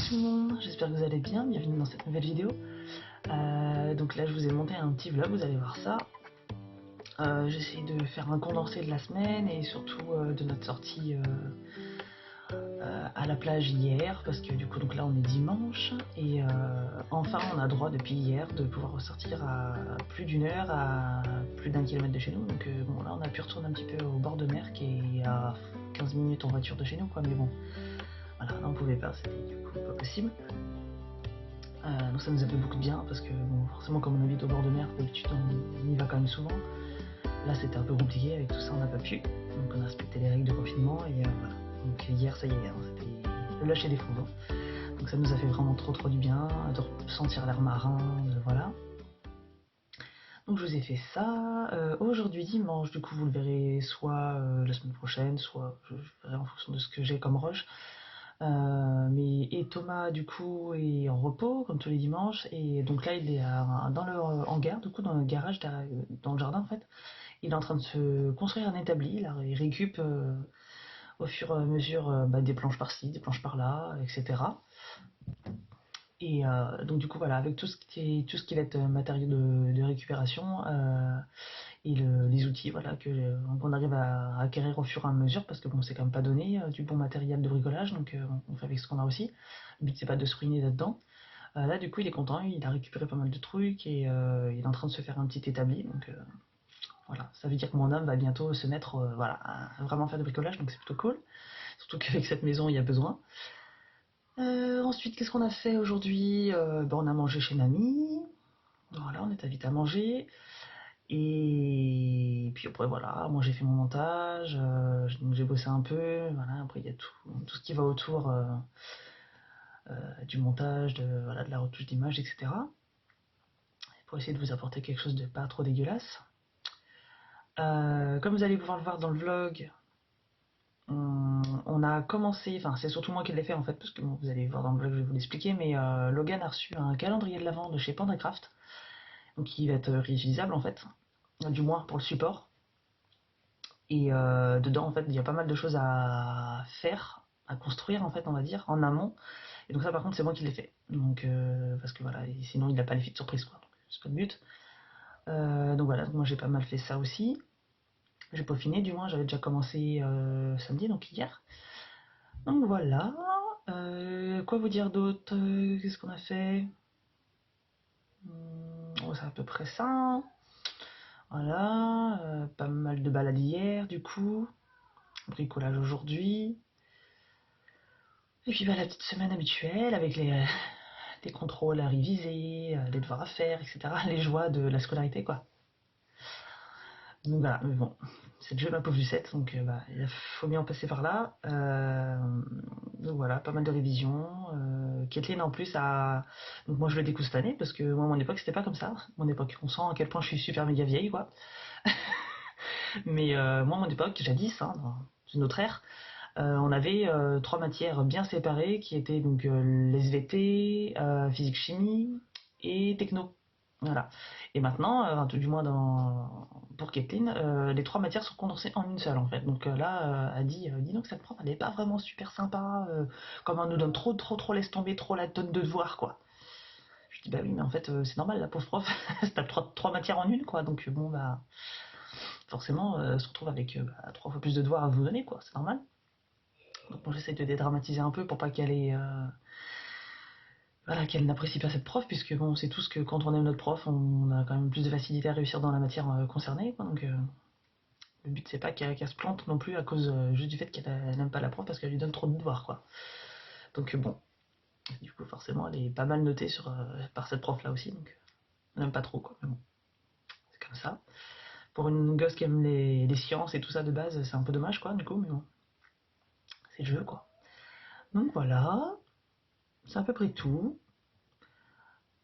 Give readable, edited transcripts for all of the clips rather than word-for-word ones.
tout le monde, j'espère que vous allez bien, bienvenue dans cette nouvelle vidéo. Donc là je vous ai monté un petit vlog, vous allez voir ça. J'essaie de faire un condensé de la semaine et surtout de notre sortie à la plage hier, parce que du coup donc là on est dimanche et enfin on a droit depuis hier de pouvoir ressortir à plus d'une heure, à plus d'un kilomètre de chez nous. Donc bon là on a pu retourner un petit peu au bord de mer qui est à 15 minutes en voiture de chez nous quoi, mais bon voilà, là on pouvait pas, c'était du coup pas possible. Donc ça nous a fait beaucoup de bien parce que bon, forcément comme on habite au bord de mer, d'habitude on y va quand même souvent. Là c'était un peu compliqué avec tout ça, on n'a pas pu. Donc on a respecté les règles de confinement et voilà. Donc hier ça y est, hein, c'était le lâcher des fous. Hein. Donc ça nous a fait vraiment trop du bien de sentir l'air marin, de voilà. Donc je vous ai fait ça. Aujourd'hui dimanche, du coup vous le verrez soit la semaine prochaine, soit je verrai en fonction de ce que j'ai comme rush. Et Thomas du coup est en repos comme tous les dimanches et donc là il est dans le hangar, du coup dans le garage dans le jardin en fait. Il est en train de se construire un établi, là, il récup au fur et à mesure des planches par-ci, des planches par-là, etc. Et donc du coup voilà, avec tout ce qui va être matériaux de récupération et les outils voilà, qu'on arrive à acquérir au fur et à mesure, parce que bon c'est quand même pas donné du bon matériel de bricolage, donc on fait avec ce qu'on a aussi. Le but c'est pas de se ruiner là-dedans. Là du coup il est content, il a récupéré pas mal de trucs et il est en train de se faire un petit établi, donc voilà, ça veut dire que mon homme va bientôt se mettre voilà, à vraiment faire du bricolage, donc c'est plutôt cool. Surtout qu'avec cette maison il y a besoin. Ensuite, qu'est-ce qu'on a fait aujourd'hui? On a mangé chez mamie. Voilà, on est invité à manger. Et puis après, voilà, moi j'ai fait mon montage. Donc j'ai bossé un peu. Voilà, après il y a tout ce qui va autour du montage, voilà, de la retouche d'image, etc. Pour essayer de vous apporter quelque chose de pas trop dégueulasse. Comme vous allez pouvoir le voir dans le vlog, on a commencé, enfin c'est surtout moi qui l'ai fait en fait, parce que bon, vous allez voir dans le vlog, je vais vous l'expliquer, mais Logan a reçu un calendrier de l'Avent de chez Pandacraft, donc qui va être réutilisable en fait, du moins pour le support. Et dedans en fait il y a pas mal de choses à faire, à construire en fait on va dire, en amont. Et donc ça par contre c'est moi qui l'ai fait. Donc parce que voilà, sinon il n'a pas l'effet de surprise quoi, donc c'est pas le but. Donc voilà, donc moi j'ai pas mal fait ça aussi. J'ai peaufiné du moins, j'avais déjà commencé samedi, donc hier. Donc voilà. Quoi vous dire d'autre? Qu'est-ce qu'on a fait? C'est à peu près ça. Voilà. Pas mal de balades hier, du coup. Bricolage aujourd'hui. Et puis la petite semaine habituelle avec les contrôles à réviser, les devoirs à faire, etc. Les joies de la scolarité, quoi. Donc voilà, mais bon, c'est déjà ma pauvre Lucette, donc il faut bien en passer par là. Donc voilà, pas mal de révisions. Kathleen en plus a... Donc moi je le découvre cette année, parce que moi à mon époque c'était pas comme ça. Mon époque, on sent à quel point je suis super méga vieille, quoi. Mais moi à mon époque, jadis, hein, dans une autre ère, on avait trois matières bien séparées qui étaient donc l'SVT, physique-chimie et techno. Voilà. Et maintenant, tout du moins pour Kathleen, les trois matières sont condensées en une seule en fait. Donc là, elle dit, dis donc cette prof, elle est pas vraiment super sympa, comme elle nous donne trop laisse tomber, trop la tonne de devoirs quoi. Je dis bah oui, mais en fait c'est normal, la pauvre prof, elle tape trois matières en une quoi. Donc bon bah forcément, elle se retrouve avec trois fois plus de devoirs à vous donner quoi. C'est normal. Donc moi j'essaie de dédramatiser un peu pour pas qu'elle ait voilà, qu'elle n'apprécie pas cette prof, puisque bon, c'est tout ce que quand on aime notre prof, on a quand même plus de facilité à réussir dans la matière concernée, quoi. Donc le but c'est pas qu'elle se plante non plus à cause juste du fait qu'elle n'aime pas la prof parce qu'elle lui donne trop de devoirs, quoi. Donc bon, du coup forcément elle est pas mal notée par cette prof là aussi, donc elle n'aime pas trop, quoi. Mais bon, c'est comme ça. Pour une gosse qui aime les sciences et tout ça de base, c'est un peu dommage, quoi, du coup, mais bon, c'est le jeu, quoi. Donc voilà, c'est à peu près tout.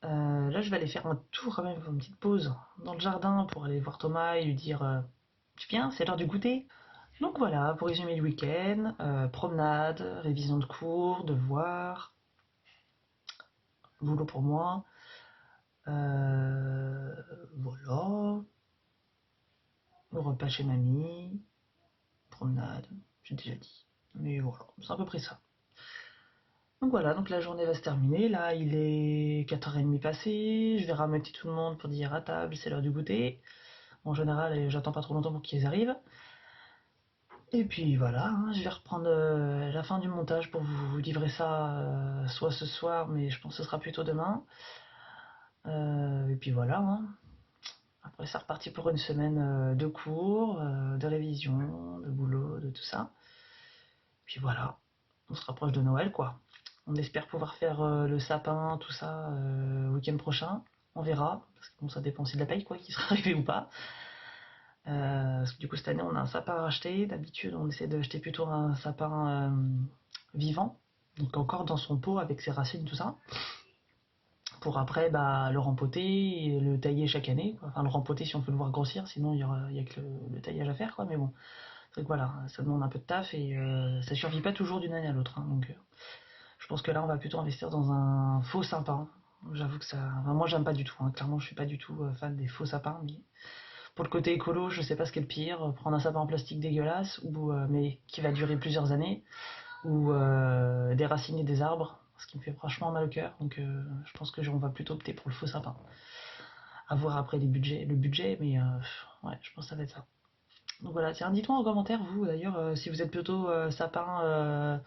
Là, je vais aller faire un tour, quand même, une petite pause dans le jardin pour aller voir Thomas et lui dire tu viens, c'est l'heure du goûter. Donc voilà, pour résumer le week-end, promenade, révision de cours, devoirs, boulot pour moi. Voilà, le repas chez mamie, promenade, j'ai déjà dit. Mais voilà, c'est à peu près ça. Donc voilà, donc la journée va se terminer. Là, il est 4h30 passé. Je vais ramener tout le monde pour dire à table, c'est l'heure du goûter. En général, j'attends pas trop longtemps pour qu'ils arrivent. Et puis voilà, hein, je vais reprendre la fin du montage pour vous livrer ça soit ce soir, mais je pense que ce sera plutôt demain. Et puis voilà, hein. Après, c'est reparti pour une semaine de cours, de révision, de boulot, de tout ça. Puis voilà, on se rapproche de Noël, quoi. On espère pouvoir faire le sapin, tout ça, week-end prochain. On verra, parce que bon, ça dépend aussi de la paye, quoi, qui sera arrivée ou pas. Parce que du coup, cette année, on a un sapin à racheter. D'habitude, on essaie d'acheter plutôt un sapin vivant, donc encore dans son pot avec ses racines, tout ça. Pour après bah, le rempoter et le tailler chaque année, quoi. Enfin, le rempoter si on veut le voir grossir, sinon il y a que le taillage à faire, quoi. Mais bon, c'est vrai que voilà, ça demande un peu de taf et ça survit pas toujours d'une année à l'autre, hein. Donc, je pense que là, on va plutôt investir dans un faux sapin. J'avoue que ça. Enfin, moi, j'aime pas du tout, hein. Clairement, je suis pas du tout fan des faux sapins. Mais pour le côté écolo, je sais pas ce qui est le pire. Prendre un sapin en plastique dégueulasse, ou, mais qui va durer plusieurs années, ou déraciner des arbres, ce qui me fait franchement mal au cœur. Donc, je pense que on va plutôt opter pour le faux sapin. À voir après le budget, mais ouais, je pense que ça va être ça. Donc voilà, tiens, dites-moi en commentaire, vous d'ailleurs, si vous êtes plutôt sapin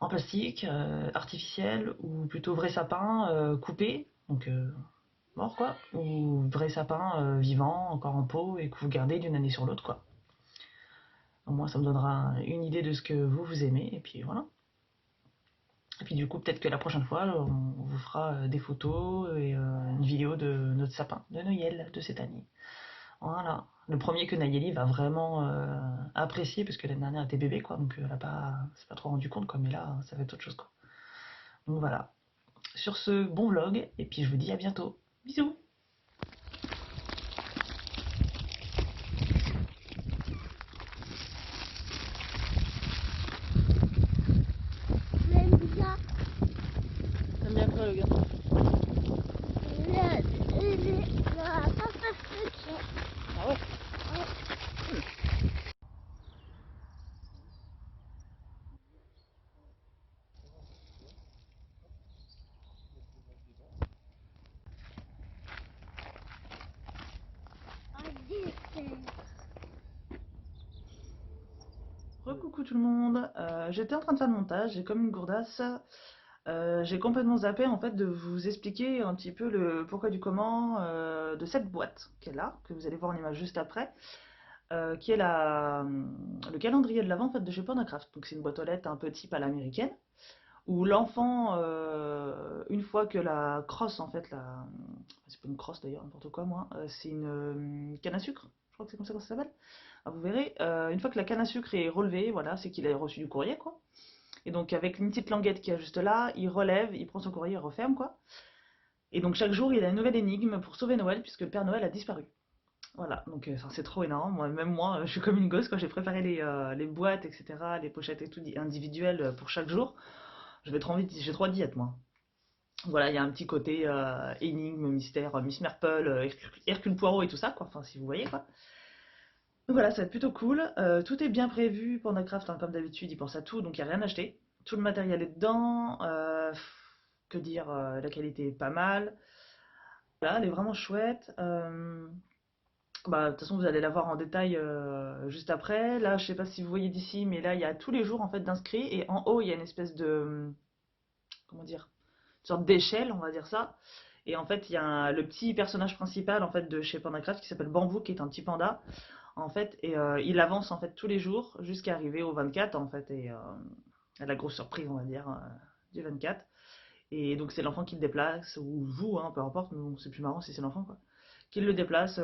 en plastique, artificiel, ou plutôt vrai sapin coupé, donc mort quoi, ou vrai sapin vivant, encore en pot, et que vous gardez d'une année sur l'autre quoi. Au moins ça me donnera une idée de ce que vous aimez, et puis voilà. Et puis du coup, peut-être que la prochaine fois, on vous fera des photos et une vidéo de notre sapin de Noël de cette année. Voilà. Le premier que Nayeli va vraiment apprécier, parce que l'année dernière elle était bébé, quoi, donc elle a pas, s'est pas trop rendu compte, quoi, mais là, ça va être autre chose, quoi. Donc voilà. Sur ce, bon vlog, et puis je vous dis à bientôt. Bisous! J'aime bien T'aimes bien quoi, le gars? la pâte à fruits. Ah ouais? Un dessert. Recoucou tout le monde. J'étais en train de faire le montage, j'ai comme une gourdasse. J'ai complètement zappé en fait de vous expliquer un petit peu le pourquoi du comment de cette boîte qui est là, que vous allez voir en image juste après. Qui est le calendrier de l'Avent en fait, de chez Pornocraft. Donc c'est une boîte aux lettres un peu type à l'américaine, où l'enfant, une fois que la crosse, en fait, c'est pas une crosse d'ailleurs, n'importe quoi moi, c'est une canne à sucre, je crois que c'est comme ça que ça s'appelle. Ah, vous verrez, une fois que la canne à sucre est relevée, voilà, c'est qu'il a reçu du courrier, quoi. Et donc avec une petite languette qui est juste là, il relève, il prend son courrier, il referme, quoi. Et donc chaque jour, il a une nouvelle énigme pour sauver Noël, puisque le Père Noël a disparu. Voilà, donc c'est trop énorme. Même moi, je suis comme une gosse quand j'ai préparé les boîtes, etc., les pochettes et tout individuelles pour chaque jour. J'ai trop hâte, moi. Voilà, il y a un petit côté énigme, mystère, Miss Marple, Hercule Poirot et tout ça, quoi. Enfin, si vous voyez, quoi. Donc voilà, ça va être plutôt cool. Tout est bien prévu pour Minecraft, hein, comme d'habitude, il pense à tout, donc il n'y a rien à acheter. Tout le matériel est dedans. Que dire, la qualité est pas mal. Voilà, elle est vraiment chouette. Bah, de toute façon, vous allez la voir en détail juste après. Là, je sais pas si vous voyez d'ici, mais là, il y a tous les jours en fait d'inscrits et en haut, il y a une espèce de, comment dire, une sorte d'échelle, on va dire ça. Et en fait, il y a le petit personnage principal en fait de chez Pandacraft qui s'appelle Bambou, qui est un petit panda en fait, et il avance en fait tous les jours jusqu'à arriver au 24 en fait et à la grosse surprise, on va dire, du 24. Et donc c'est l'enfant qui le déplace ou vous, hein, peu importe, mais bon, c'est plus marrant si c'est l'enfant quoi qui le déplace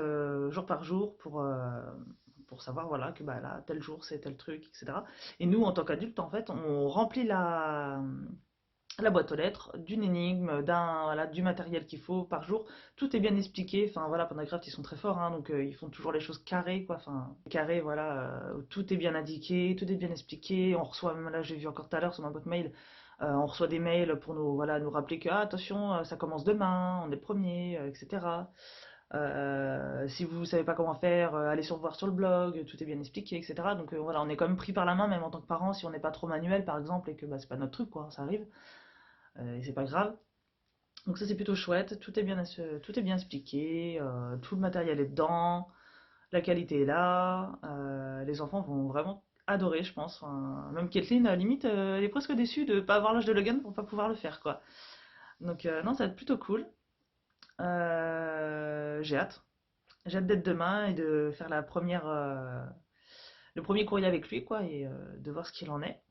jour par jour pour savoir voilà, que bah, là, tel jour c'est tel truc, etc. Et nous, en tant qu'adultes, en fait, on remplit la boîte aux lettres d'une énigme, voilà, du matériel qu'il faut par jour. Tout est bien expliqué. Enfin voilà, Pandacraft, ils sont très forts, hein, donc ils font toujours les choses carrées, quoi. Enfin, carré, voilà, tout est bien indiqué, tout est bien expliqué. On reçoit, même là, j'ai vu encore tout à l'heure sur ma boîte mail, on reçoit des mails pour nous, voilà, nous rappeler que, ah, attention, ça commence demain, on est le premier, etc. Si vous savez pas comment faire, allez voir sur le blog, tout est bien expliqué, etc. Donc voilà, on est quand même pris par la main, même en tant que parent, si on n'est pas trop manuel, par exemple, et que bah, c'est pas notre truc, quoi, ça arrive, et c'est pas grave. Donc ça c'est plutôt chouette, tout est bien expliqué, tout le matériel est dedans, la qualité est là, les enfants vont vraiment adorer, je pense. Enfin, même Kathleen, à la limite, elle est presque déçue de pas avoir l'âge de Logan pour pas pouvoir le faire, quoi. Donc non, ça va être plutôt cool. J'ai hâte. J'ai hâte d'être demain et de faire le premier courrier avec lui, quoi, et de voir ce qu'il en est.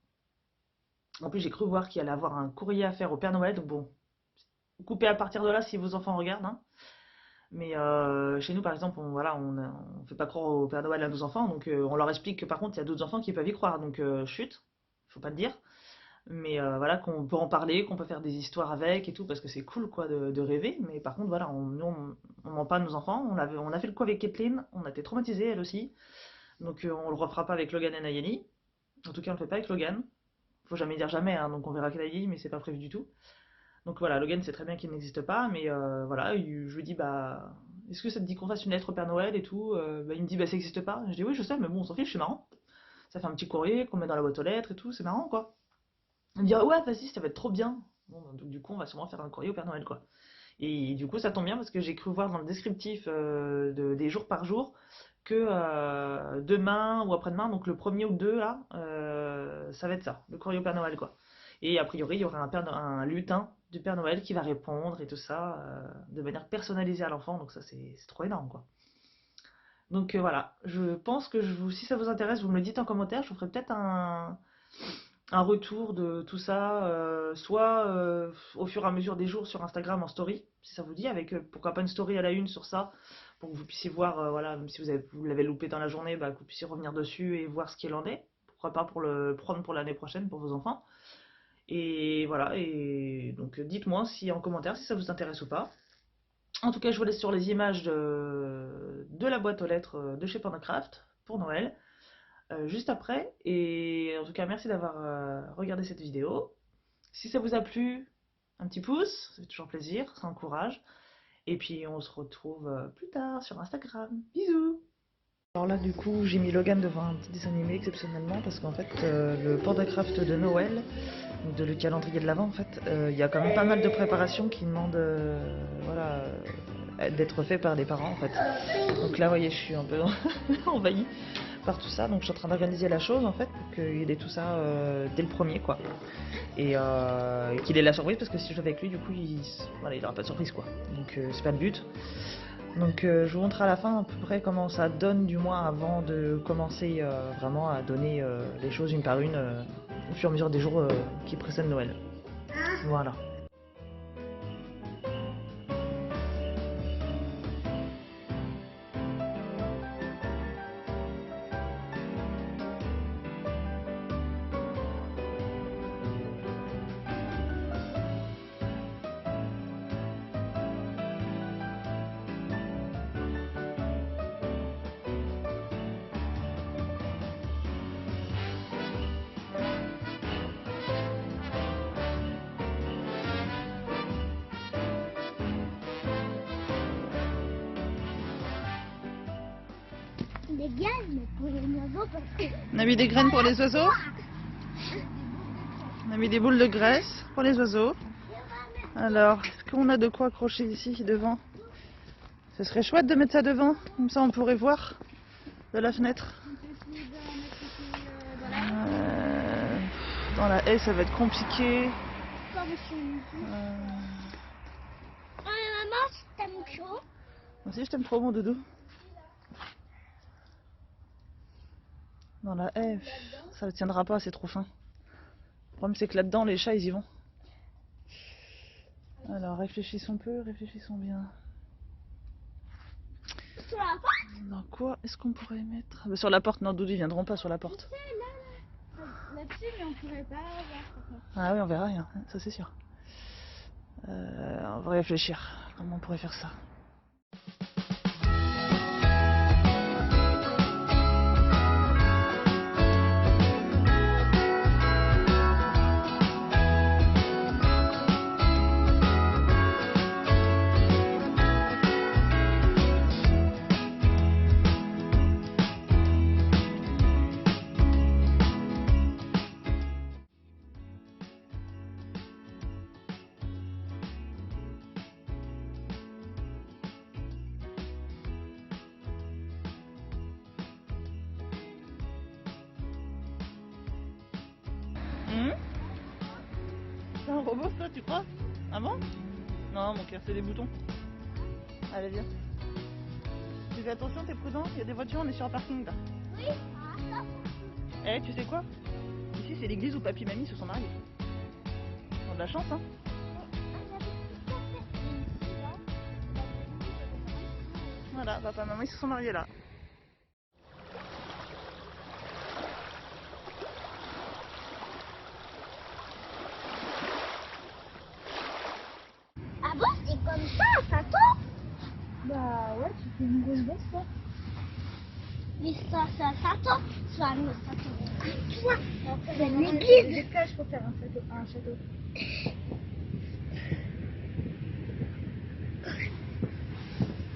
En plus, j'ai cru voir qu'il allait avoir un courrier à faire au Père Noël, donc bon, coupez à partir de là si vos enfants regardent, hein. Mais chez nous, par exemple, on fait pas croire au Père Noël à nos enfants, donc on leur explique que par contre, il y a d'autres enfants qui peuvent y croire, donc chut, faut pas le dire. Mais voilà, qu'on peut en parler, qu'on peut faire des histoires avec et tout, parce que c'est cool, quoi, de rêver. Mais par contre, voilà, on ment pas à nos enfants. On a fait le coup avec Kathleen, on a été traumatisés, elle aussi. Donc on le refera pas avec Logan et Nayeli. En tout cas, on le fait pas avec Logan. Faut jamais dire jamais, hein, donc on verra avec Nayeli, mais c'est pas prévu du tout. Donc voilà, Logan sait très bien qu'il n'existe pas, mais voilà, je lui dis, bah, est-ce que ça te dit qu'on fasse une lettre au Père Noël et tout? Bah, il me dit, bah, ça n'existe pas. Je dis, oui, je sais, mais bon, on s'en fiche, c'est marrant. Ça fait un petit courrier qu'on met dans la boîte aux lettres et tout, c'est marrant, quoi. Il me dit, ah ouais, vas-y, ça va être trop bien. Bon, bah, donc du coup, on va sûrement faire un courrier au Père Noël, quoi. Et du coup, ça tombe bien parce que j'ai cru voir dans le descriptif des jours par jour que demain ou après-demain, donc le premier ou le 2, là, ça va être ça, le courrier au Père Noël, quoi. Et a priori, il y aura un lutin du Père Noël qui va répondre et tout ça de manière personnalisée à l'enfant, donc ça, c'est trop énorme, quoi. Donc voilà, je pense que si ça vous intéresse, vous me le dites en commentaire, je vous ferai peut-être un retour de tout ça, soit au fur et à mesure des jours sur Instagram en story, si ça vous dit, avec pourquoi pas une story à la une sur ça, pour que vous puissiez voir, voilà, même si vous l'avez loupé dans la journée, bah, que vous puissiez revenir dessus et voir ce qu'il en est. Pourquoi pas pour le prendre pour l'année prochaine pour vos enfants. Et voilà, et donc dites-moi si en commentaire si ça vous intéresse ou pas. En tout cas, je vous laisse sur les images de la boîte aux lettres de chez Pandacraft pour Noël. Juste après. Et en tout cas, merci d'avoir regardé cette vidéo. Si ça vous a plu, un petit pouce, ça fait toujours plaisir, ça encourage. Et puis on se retrouve plus tard sur Instagram. Bisous! Alors là, du coup, j'ai mis Logan devant un petit dessin animé exceptionnellement parce qu'en fait, le Pandacraft de Noël, donc le calendrier de l'Avent, en fait, il y a quand même pas mal de préparations qui demandent voilà, d'être fait par des parents, en fait. Donc là, vous voyez, je suis un peu envahie par tout ça, donc je suis en train d'organiser la chose en fait pour qu'il ait tout ça dès le premier, quoi, et qu'il ait la surprise, parce que si je vais avec lui, du coup voilà, il aura pas de surprise, quoi, donc c'est pas le but. Donc je vous montre à la fin à peu près comment ça donne, du moins avant de commencer vraiment à donner les choses une par une au fur et à mesure des jours qui précèdent Noël. Voilà. Des graines pour les oiseaux parce que... On a mis des graines pour les oiseaux. On a mis des boules de graisse pour les oiseaux. Alors, est-ce qu'on a de quoi accrocher ici devant? Ce serait chouette de mettre ça devant, comme ça on pourrait voir de la fenêtre. Dans la haie, ça va être compliqué. Maman, je t'aime trop. Moi aussi, je t'aime trop, mon doudou. Dans la haie, ça ne tiendra pas, c'est trop fin. Le problème, c'est que là-dedans, les chats, ils y vont. Alors, réfléchissons peu, réfléchissons bien. Sur la porte? Dans quoi est-ce qu'on pourrait mettre? Sur la porte, non, Doudou, ils viendront pas sur la porte. Là-dessus, mais on pourrait pas voir. Ah oui, on verra rien, ça c'est sûr. On va réfléchir, comment on pourrait faire ça. C'est un robot toi, tu crois? Ah bon? Non, mon cœur, c'est des boutons. Allez, viens. Tu fais attention, t'es prudent, il y a des voitures, on est sur un parking là. Oui, ça. Eh, tu sais quoi? Ici, c'est l'église où papy et mamie se sont mariés. Ils ont de la chance, hein? Voilà, papa et maman, ils se sont mariés là. Ah bon, c'est comme ça tombe? Bah ouais, tu fais une grosse bosse quoi. Mais ça tombe. Ça tombe. Tu vois, c'est une église. Des cages pour faire un château.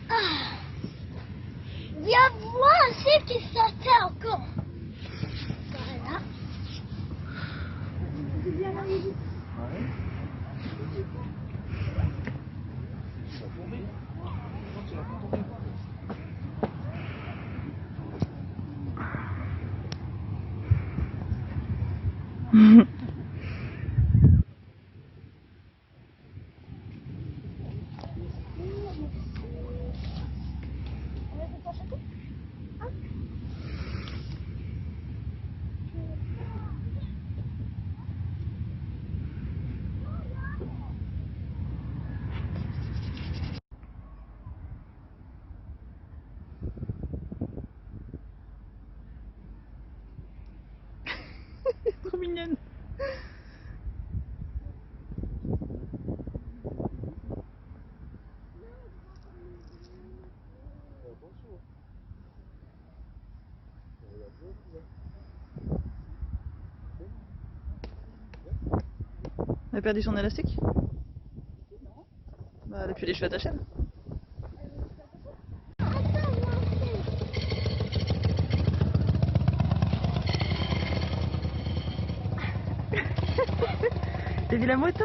Ah. Viens voir ce qui sortait encore. Voilà. C'est bien arrivé. Trop mignonne. Elle a perdu son élastique? Non. Bah, elle a plus les cheveux attachés là. T'as vu la moto?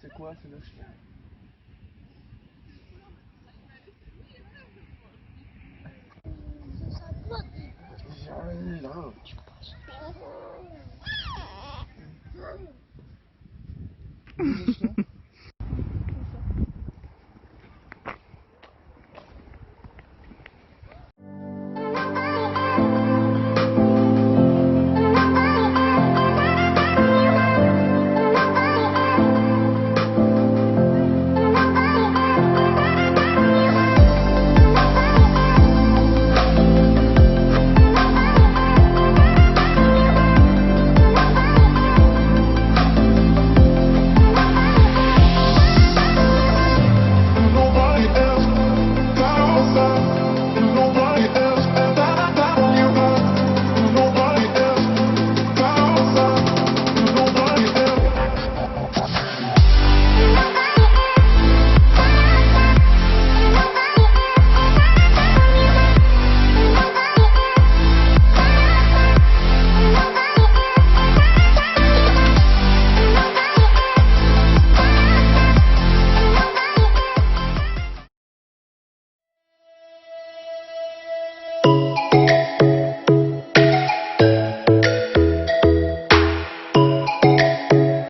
C'est quoi ce le chien? J'arrive là. Le chien?